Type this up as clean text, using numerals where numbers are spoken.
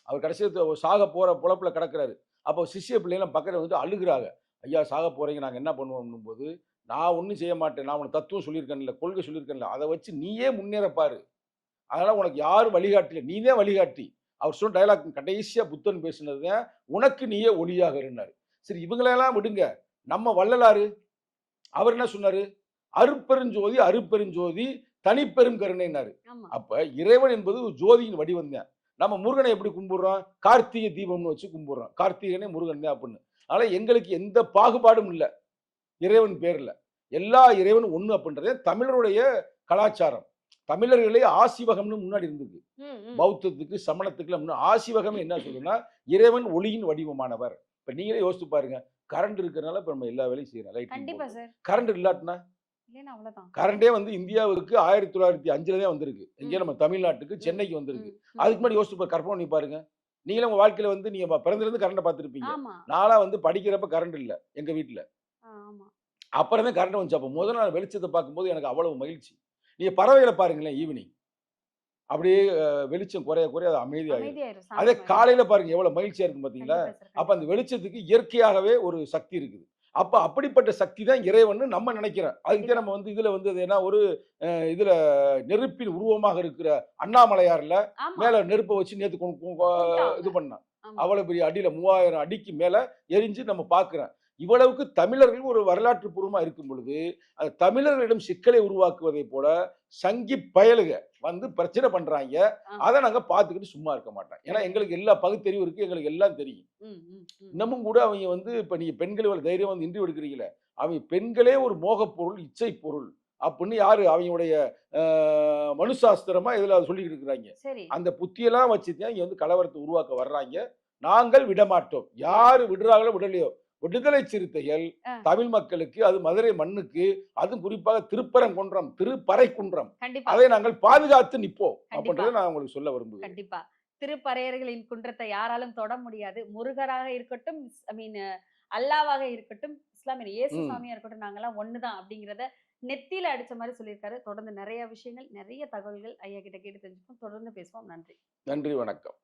அவர் கடைசியா சாக போற பொழப்புல கிடக்குறாரு. அப்போ சிஷ்ய பிள்ளைலாம் பக்கத்துல வந்துட்டு அழுகுறாங்க. ஐயா சாக போறீங்க நாங்க என்ன பண்ணுவோம்ன்னும் போது, நான் ஒண்ணும் செய்ய மாட்டேன். நான் உனக்கு தத்துவம் சொல்லியிருக்கேன்ல, கொள்கை சொல்லியிருக்கேன்ல. அத வச்சு நீயே முன்னேற பாரு. அதனால உனக்கு யாரும் வழிகாட்டல. நீ தான் வழிகாட்டி. அவர் சொன்ன டயலாக் கடைசியா புத்தன் பேசினது தான், உனக்கு நீயே ஒளியாக இருன்னாரு. சரி இவங்களெல்லாம் விடுங்க. நம்ம வள்ளலாரு அவர் என்ன சொன்னாரு? அருட்பெருஞ்சோதி, அருட்பெருஞ்சோதி, தனிப்பெரும் கருணைன்னாரு. ஆமா. அப்ப இறைவன் என்பது ஒரு ஜோதியின் வடிவம் தான். நம்ம முருகனை எப்படி கும்பிடுறோம்? கார்த்திகை தீபம்னு வச்சு கும்பிடுறோம். கார்த்திகனே முருகன் தான் அப்படின்னு. அதனால எங்களுக்கு எந்த பாகுபாடும் இல்ல. இறைவன் பேர்ல. எல்லா இறைவனும் ஒண்ணு அப்படின்றதே தமிழருடைய கலாச்சாரம். தமிழர்களே ஆசிவகம்னு முன்னாடி இருந்தது. ம், ம். பௌத்தத்துக்கு, சமணத்துக்குலாம் முன்ன ஆசிவகம் என்ன சொல்லுதுன்னா, இறைவன் ஒளியின் வடிவமானவர். இப்ப நீங்களே யோசிச்சு பாருங்க. கரண்ட் இருக்கிறனால இப்ப நம்ம எல்லா வேலையும் செய்றோம். லைட் கண்டிப்பா சார். கரண்ட் இல்லாட்டினா இல்லைன்னா அவ்வளவுதான். கரண்டே வந்து இந்தியாவுக்கு 1905ல தான் வந்திருக்கு. எங்க ம். நம்ம தமிழ்நாட்டுக்கு, ம், சென்னைக்கு வந்திருக்கு. ம், அதுக்கு ம். முன்னாடி யோசிச்சு கற்பனை பண்ணி பாருங்க. நீங்களே உங்க வாழ்க்கையில வந்து நீங்க பிறந்ததிலிருந்து கரண்ட்ட பார்த்திருப்பீங்க. ஆமா. நான்லாம் வந்து படிக்கிறப்ப கரண்ட் இல்ல, எங்க வீட்ல. ஆமா. அப்புறம் தான் கரண்ட் வந்துச்சு. அப்ப முதல் நாள் வெளிச்சத்த பார்க்கும்போது எனக்கு அவ்வளவு மகிழ்ச்சி. நீங்க பறவைகள பாருங்களேன் ஈவினிங். அப்படியே வெளிச்சம் குறைய குறைய அது அமைதியாயிரும். அமைதியாயிரும். அதே சாந்தமாயிரும். காலையில பாருங்க எவ்வளவு மகிழ்ச்சியா இருக்கும் பார்த்தீங்களா? கண்டிப்பா சார். அப்ப அந்த கண்டிப்பா. வெளிச்சத்துக்கு இயற்கையாகவே ஒரு சக்தி இருக்குது. அப்ப அப்படிப்பட்ட சக்தி தான் இறைவன்னு நம்ம நினைக்கிறோம். அதுக்கு தான் கண்டிப்பா. நம்ம வந்து இதுல வந்து அது ஏன்னா ஒரு இதுல நெருப்பின் உருவமாக இருக்கிற அண்ணாமலையார்ல ஆமா. மேல நெருப்ப வச்சு நேத்து கும்பிட்டாங்க. இது பண்ணான். ஆமா. அவ்வளவு பெரிய அடியில 3000 அடிக்கு மேல எரிஞ்சு நம்ம பார்க்கிறோம். இவ்வளவுக்கு தமிழர்கள் ஒரு வரலாற்று பூர்வமா இருக்கும் பொழுது, அது தமிழர்களிடம் சிக்கலை உருவாக்குவதைப் போல சங்கி பயலுக வந்து பிரச்சனை பண்றாய்ங்க. ஆ. அத நாங்க பார்த்துக்கிட்டு சும்மா இருக்க மாட்டோம். ஏன்னா கண்டிப்பா. எங்களுக்கு எல்லா பகுத்தறிவும் இருக்கு. எங்களுக்கு எல்லாம் தெரியும். ம், ம், ம். இன்னமும் கூட அவைங்க வந்து இப்ப நீங்க பெண்கள் இவ்வளவு தைரியமா வந்து இன்டர்வியூ எடுக்கிறீங்களே, அவைங்க பெண்களே ஒரு மோகப் பொருள், இச்சை பொருள் அப்படின்னு யாரு அவைங்களுடைய அ மனு சாஸ்திரமா இதுல சொல்லிக்கிட்டு இருக்கிறாய்ங்க. சரி. அந்த புத்தியெல்லாம் வச்சு தான் இங்க வந்து கலவரத்த உருவாக்க வர்றாய்ங்க. நாங்கள் விடமாட்டோம். யாரு விடுறாங்களோ விடலையோ, விடுதலை சிறுத்தைகள் ஆ. தமிழ் மக்களுக்கு, அது மதுரை மண்ணுக்கு, அதுவும் குறிப்பாக திருப்பரங்குன்றம், திருப்பறைக்குன்றம் கண்டிப்பா. அதை நாங்கள் பாதுகாத்து நிற்போம். கண்டிப்பா. அப்படின்றத நான் உங்களுக்கு சொல்ல விரும்புகிறேன். கண்டிப்பா. திருப்பறையர்களின் குன்றத்தை யாராலும் தொட முடியாது. முருகராக இருக்கட்டும், ஐ மீன் அல்லாவாக இருக்கட்டும், இஸ்லாமியர் இயேசு ம். சாமியா இருக்கட்டும், நாங்கலாம் ஒண்ணு தான் அப்படிங்கிறத நெத்தியில அடிச்ச மாரி சொல்லியிருக்காரு. தொடர்ந்து நெறைய விஷயங்கள், நெறைய தகவல்கள் ஐயா கிட்ட கேட்டு தெரிஞ்சுப்போம். தொடர்ந்து பேசுவோம். நன்றி. நன்றி, வணக்கம்.